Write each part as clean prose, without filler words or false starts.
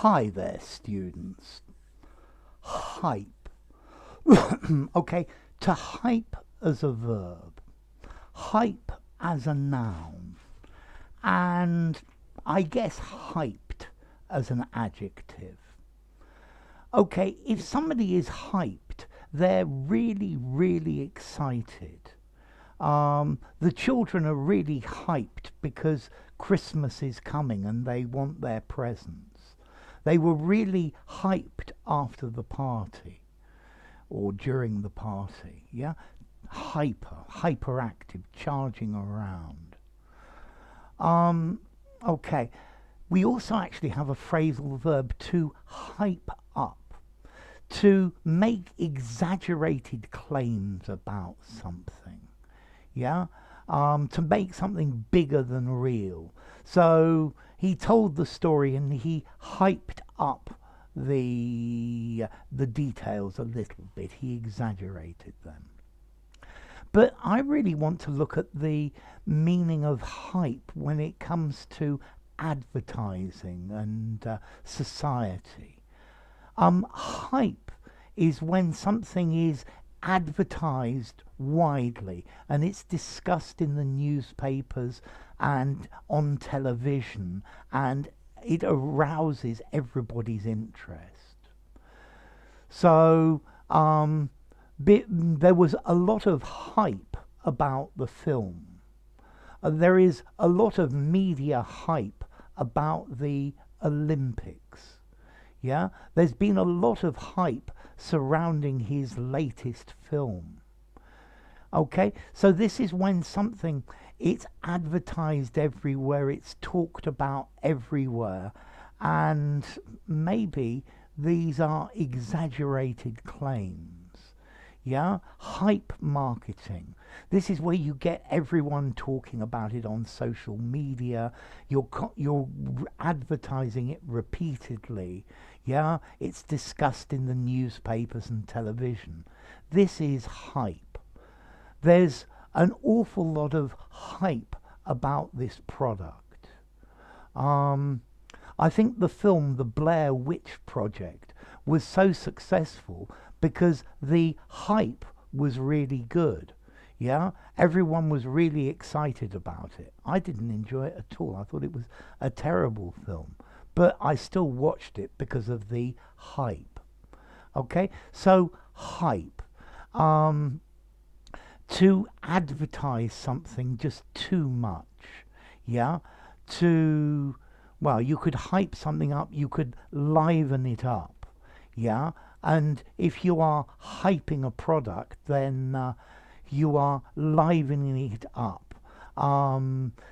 Hi there, students. Hype. Okay, to hype as a verb, hype as a noun, and I guess hyped as an adjective. Okay, if somebody is hyped, they're really, really excited. The children are really hyped because Christmas is coming and they want their presents. They were really hyped after the party or during the party, yeah? Hyperactive, charging around. Um, okay, we also actually have a phrasal verb to hype up, to make exaggerated claims about something, yeah, to make something bigger than real. So he told the story and he hyped up the details a little bit. He exaggerated them. But I really want to look at the meaning of hype when it comes to advertising and society. Hype is when something is advertised widely and it's discussed in the newspapers and on television and it arouses everybody's interest. So there was a lot of hype about the film. There is a lot of media hype about the Olympics. Yeah, there's been a lot of hype surrounding his latest film. Okay, so this is when something it's advertised everywhere, it's talked about everywhere, and maybe these are exaggerated claims. Yeah, hype marketing. This is where you get everyone talking about it on social media. You're advertising it repeatedly. Yeah, it's discussed in the newspapers and television. This is hype. There's an awful lot of hype about this product. I think the film The Blair Witch Project was so successful because the hype was really good. Yeah, everyone was really excited about it. I didn't enjoy it at all. I thought it was a terrible film, but I still watched it because of the hype. Okay, so hype. Um, to advertise something just too much. Yeah, to, well, you could hype something up, you could liven it up. Yeah, and if you are hyping a product, then you are livening it up,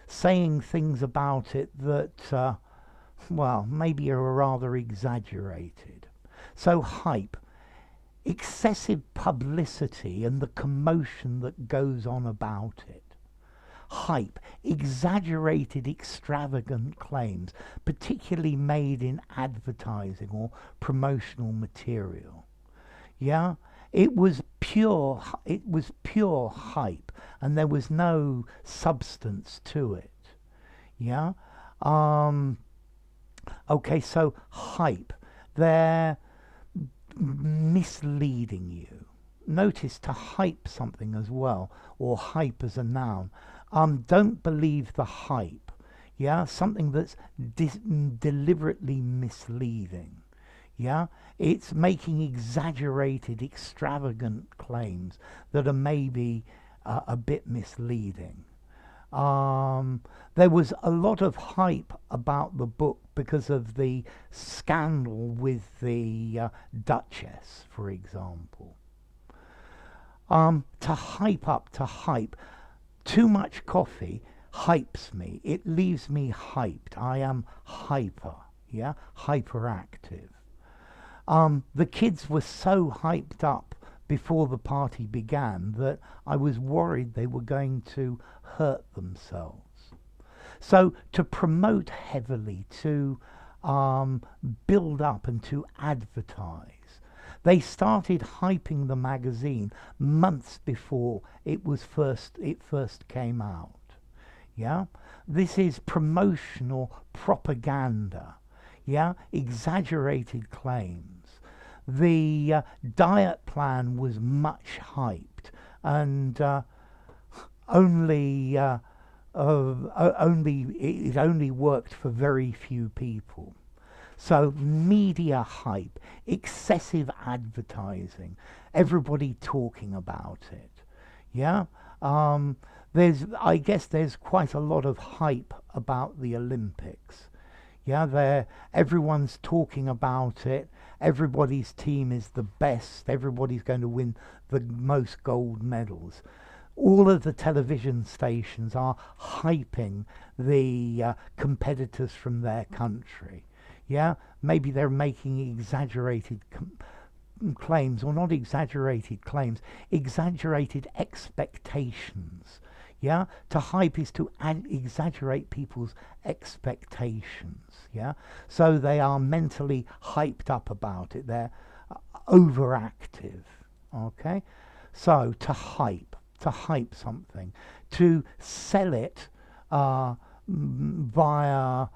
saying things about it that, well, maybe are rather exaggerated. So, hype, excessive publicity and the commotion that goes on about it. Hype, exaggerated, extravagant claims, particularly made in advertising or promotional material. Yeah, it was pure hype, and there was no substance to it. Yeah. Um, okay, so hype. They're misleading you. Notice to hype something as well, or hype as a noun. Don't believe the hype. Yeah, something that's deliberately misleading. Yeah, it's making exaggerated, extravagant claims that are maybe a bit misleading. There was a lot of hype about the book because of the scandal with the Duchess, for example. To hype up, to hype. Too much coffee hypes me. It leaves me hyped. I am hyper, yeah, hyperactive. The kids were so hyped up before the party began that I was worried they were going to hurt themselves. So to promote heavily, to build up and to advertise, they started hyping the magazine months before it first came out. Yeah, this is promotional propaganda. Yeah, exaggerated claims. The diet plan was much hyped, and only it only worked for very few people. So media hype, excessive advertising, everybody talking about it. Yeah. Um, I guess there's quite a lot of hype about the Olympics. Yeah, everyone's talking about it. Everybody's team is the best. Everybody's going to win the most gold medals. All of the television stations are hyping the competitors from their country. Yeah, maybe they're making exaggerated claims, or not exaggerated claims, exaggerated expectations. Yeah, to hype is to exaggerate people's expectations. Yeah, so they are mentally hyped up about it. They're overactive. Okay, so to hype something, to sell it via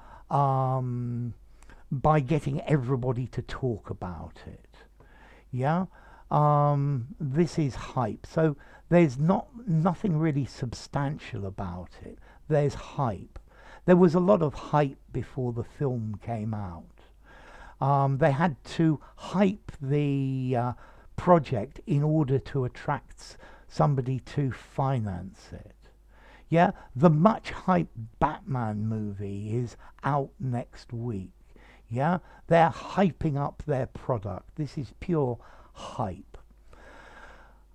by getting everybody to talk about it. Yeah, this is hype. So there's nothing really substantial about it. There's hype. There was a lot of hype before the film came out. They had to hype the project in order to attract somebody to finance it. Yeah, the much hyped Batman movie is out next week. Yeah, they're hyping up their product. This is pure hype.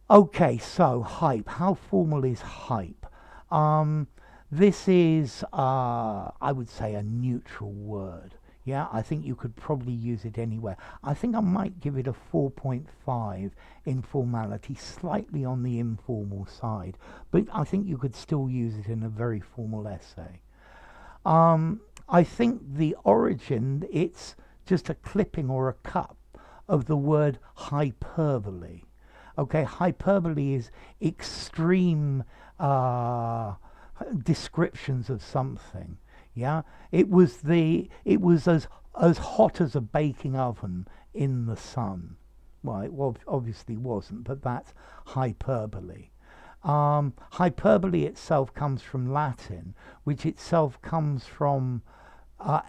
Okay, so hype. How formal is hype? This is, I would say, a neutral word. Yeah, I think you could probably use it anywhere. I think I might give it a 4.5 in formality, slightly on the informal side, but I think you could still use it in a very formal essay. I think the origin, it's just a clipping or a cut of the word hyperbole. Okay, hyperbole is extreme descriptions of something. Yeah, it was as hot as a baking oven in the sun. Well, it obviously wasn't, but that's hyperbole. Hyperbole itself comes from Latin, which itself comes from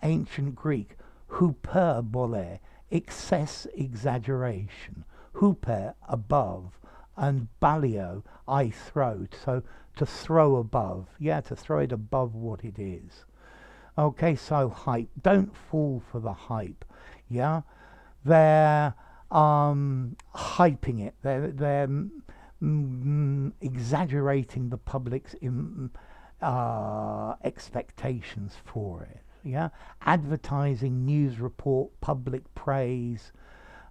ancient Greek, hyperbole, excess, exaggeration. Huper, above, and balio, I throw. So to throw above, yeah, to throw it above what it is. Okay, so hype. Don't fall for the hype. Yeah, they're hyping it. They're exaggerating the public's expectations for it. Yeah, advertising, news report, public praise,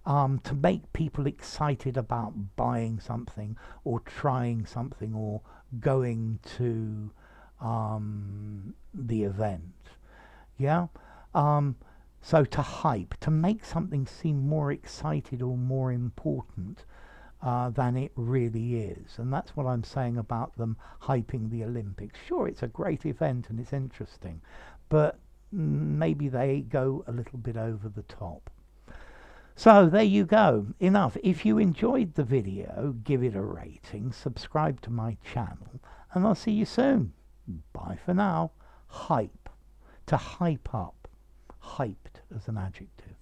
to make people excited about buying something or trying something or going to the event. Yeah. So to hype, to make something seem more excited or more important than it really is. And that's what I'm saying about them hyping the Olympics. Sure, it's a great event and it's interesting, but maybe they go a little bit over the top. So there you go. Enough. If you enjoyed the video, give it a rating, subscribe to my channel, and I'll see you soon. Bye for now. Hype. To hype up. Hyped as an adjective.